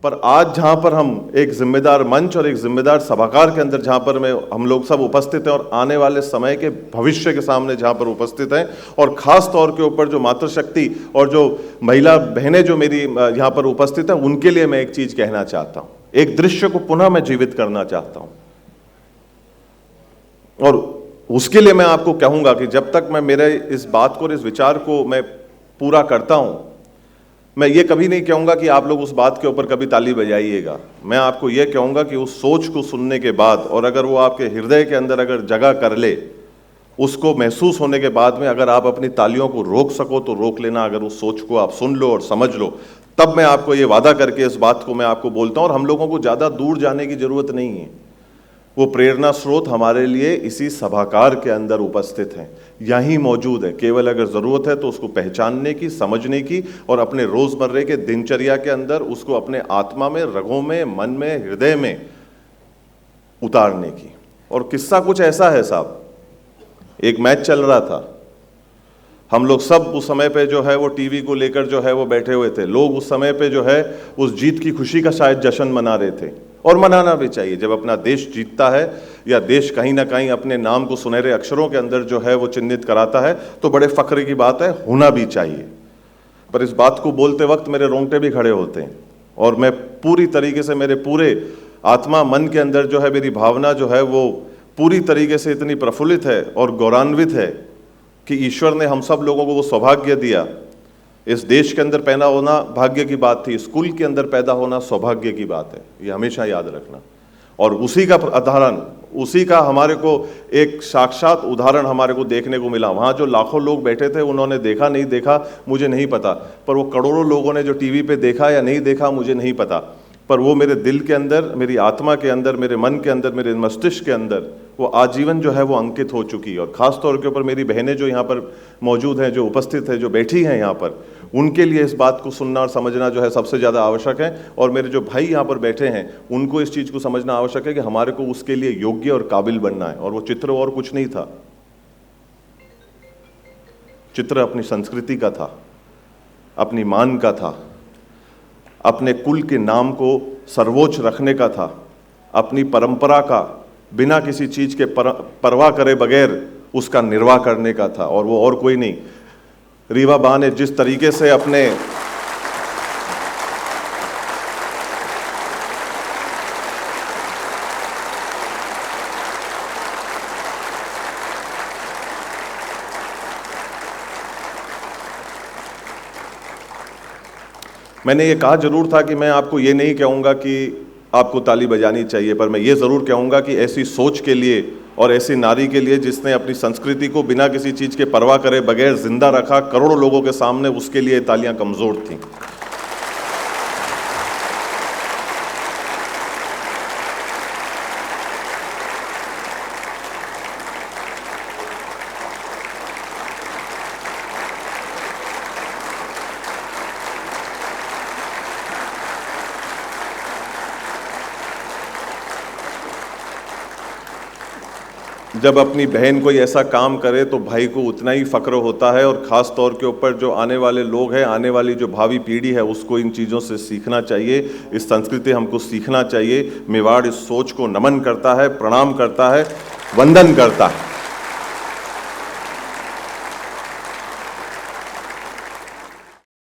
पर आज जहां पर हम एक जिम्मेदार मंच और एक जिम्मेदार सभागार के अंदर जहां पर हम लोग सब उपस्थित हैं और आने वाले समय के भविष्य के सामने जहां पर उपस्थित हैं, और खास तौर के ऊपर जो मातृशक्ति और जो महिला बहनें जो मेरी यहां पर उपस्थित हैं, उनके लिए मैं एक चीज कहना चाहता हूं। एक दृश्य को पुनः मैं जीवित करना चाहता हूं, और उसके लिए मैं आपको कहूंगा कि जब तक मैं मेरे इस बात को और इस विचार को मैं पूरा करता हूं, मैं ये कभी नहीं कहूंगा कि आप लोग उस बात के ऊपर कभी ताली बजाइएगा। मैं आपको ये कहूंगा कि उस सोच को सुनने के बाद, और अगर वो आपके हृदय के अंदर अगर जगह कर ले, उसको महसूस होने के बाद में अगर आप अपनी तालियों को रोक सको तो रोक लेना। अगर उस सोच को आप सुन लो और समझ लो, तब मैं आपको ये वादा करके इस बात को मैं आपको बोलता हूं। और हम लोगों को ज़्यादा दूर जाने की जरूरत नहीं है। वो प्रेरणा स्रोत हमारे लिए इसी सभागार के अंदर उपस्थित हैं, यहीं मौजूद है। केवल अगर ज़रूरत है तो उसको पहचानने की, समझने की, और अपने रोज़मर्रे के दिनचर्या के अंदर उसको अपने आत्मा में, रगों में, मन में, हृदय में उतारने की। और किस्सा कुछ ऐसा है साहब, एक मैच चल रहा था, हम लोग सब उस समय पे जो है वो टीवी को लेकर जो है वो बैठे हुए थे। लोग उस समय पे जो है उस जीत की खुशी का शायद जश्न मना रहे थे, और मनाना भी चाहिए। जब अपना देश जीतता है या देश कहीं ना कहीं अपने नाम को सुनहरे अक्षरों के अंदर जो है वो चिन्हित कराता है, तो बड़े फख्र की बात है, होना भी चाहिए। पर इस बात को बोलते वक्त मेरे रोंगटे भी खड़े होते हैं, और मैं पूरी तरीके से, मेरे पूरे आत्मा मन के अंदर जो है मेरी भावना जो है वो पूरी तरीके से इतनी प्रफुल्लित है और गौरवान्वित है कि ईश्वर ने हम सब लोगों को वो सौभाग्य दिया। इस देश के अंदर पैदा होना भाग्य की बात थी, स्कूल के अंदर पैदा होना सौभाग्य की बात है, ये हमेशा याद रखना। और उसी का उदाहरण, उसी का हमारे को एक साक्षात उदाहरण हमारे को देखने को मिला। वहाँ जो लाखों लोग बैठे थे, उन्होंने देखा नहीं देखा मुझे नहीं पता, पर वो करोड़ों लोगों ने जो टीवी पे देखा या नहीं देखा मुझे नहीं पता, पर वो मेरे दिल के अंदर, मेरी आत्मा के अंदर, मेरे मन के अंदर, मेरे मस्तिष्क के अंदर वो आजीवन जो है वो अंकित हो चुकी है। और ख़ास तौर के ऊपर मेरी बहनें जो यहाँ पर मौजूद हैं, जो उपस्थित हैं, जो बैठी हैं यहाँ पर, उनके लिए इस बात को सुनना और समझना जो है सबसे ज़्यादा आवश्यक है। और मेरे जो भाई यहाँ पर बैठे हैं, उनको इस चीज़ को समझना आवश्यक है कि हमारे को उसके लिए योग्य और काबिल बनना है। और वो चित्र और कुछ नहीं था, चित्र अपनी संस्कृति का था, अपनी मान का था, अपने कुल के नाम को सर्वोच्च रखने का था, अपनी परंपरा का बिना किसी चीज़ के परवाह करे बगैर उसका निर्वाह करने का था। और वो और कोई नहीं, रीवा बा ने जिस तरीके से अपने मैंने ये कहा जरूर था कि मैं आपको ये नहीं कहूँगा कि आपको ताली बजानी चाहिए, पर मैं ये ज़रूर कहूँगा कि ऐसी सोच के लिए और ऐसी नारी के लिए जिसने अपनी संस्कृति को बिना किसी चीज़ के परवाह करे बगैर जिंदा रखा करोड़ों लोगों के सामने, उसके लिए तालियां कमज़ोर थीं। जब अपनी बहन कोई ऐसा काम करे तो भाई को उतना ही फ़ख्र होता है। और ख़ास तौर के ऊपर जो आने वाले लोग हैं, आने वाली जो भावी पीढ़ी है, उसको इन चीज़ों से सीखना चाहिए। इस संस्कृति हमको सीखना चाहिए। मेवाड़ इस सोच को नमन करता है, प्रणाम करता है, वंदन करता है।